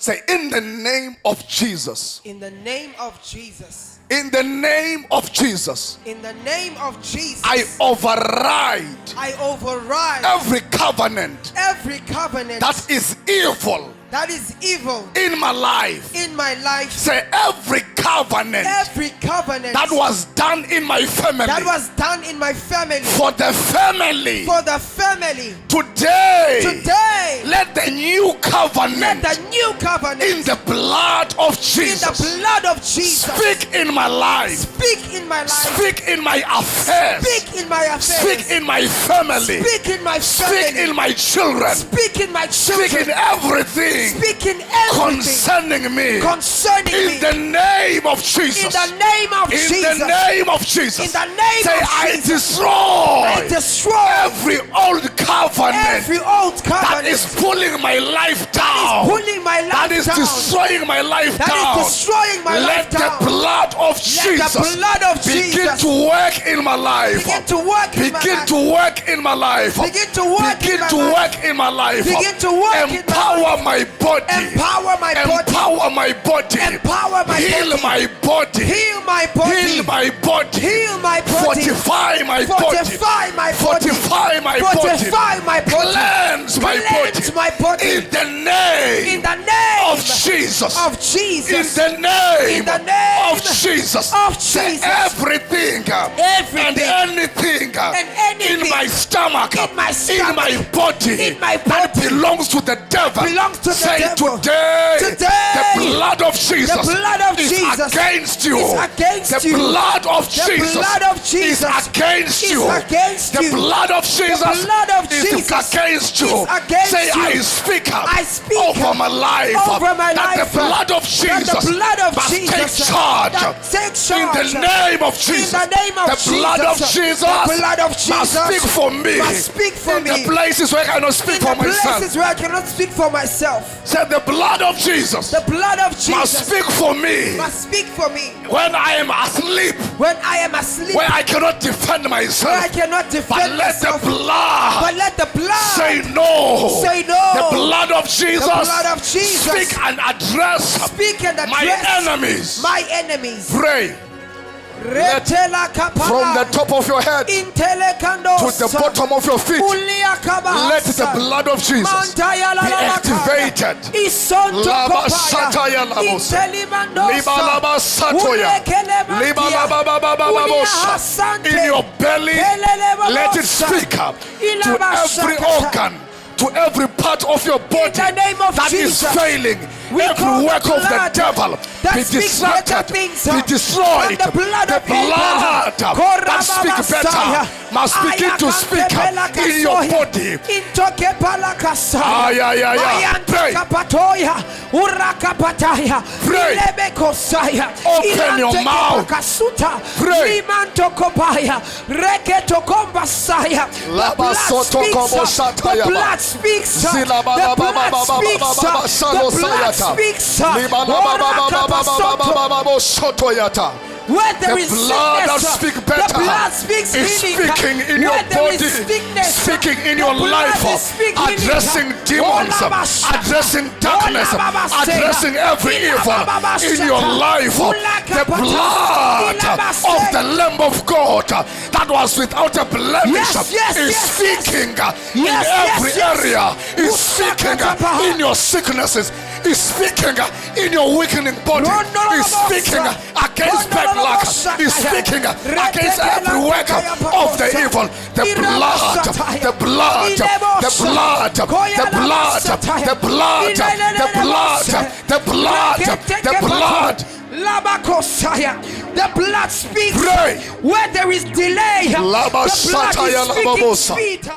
Say, in the name of Jesus. In the name of Jesus. In the name of Jesus. In the name of Jesus. I override every covenant that is evil in my life. Say, every covenant that was done in my family, for the family, today let the new covenant in the blood of Jesus speak in my life, speak in my affairs, speak in my family, speak in my children, speak in everything concerning me. In the name of Jesus. In the name of Jesus. Say, I destroy every old covenant that is pulling my life down, that is destroying my life down. Let the blood of Jesus begin to work in my life. Begin to work in my life. Begin to work in my life. Empower my body. Empower my body. Heal my body. Heal my body. Fortify my body. Fortify my body. Cleanse my body. In the name of Jesus. In the name of Jesus. Say, everything and anything in my stomach, in my body that belongs to the devil. Say, today the blood of Jesus is against you. The blood of Jesus is against you. The blood of Jesus is against you. Say, I speak over my life that the blood of Jesus must take charge. In the name of Jesus, the blood of Jesus must speak for me. In the places where I cannot speak for myself. Say, the blood of Jesus must speak for me. When I am asleep, where I cannot defend myself, but let the blood say no. The blood of Jesus speak and address my enemies. Pray. From the top of your head to the bottom of your feet, let the blood of Jesus be activated. Laba Sataya Labosa, Liba Laba Satoya, Liba Laba Baba Babosa. In your belly, let it speak up to every organ, to every part of your body that is failing. Every work of the devil be distracted, be destroyed. The blood that speaks better must begin to speak in your body. Pray. Open your mouth. Pray. The blood speaks. Where there is sickness, the blood speaks speaking in your body, speaking in your life, addressing demons, addressing darkness, addressing every evil in your life. The blood of the Lamb of God that was without a blemish is speaking in every area, is speaking in your sicknesses, is speaking in your weakening body, is speaking against bad luck, is speaking against every work of the evil. The blood, the blood, the blood, the blood, the blood, the blood, the blood, the blood. The blood speaks. Pray. Where there is delay, the blood is speaking speed.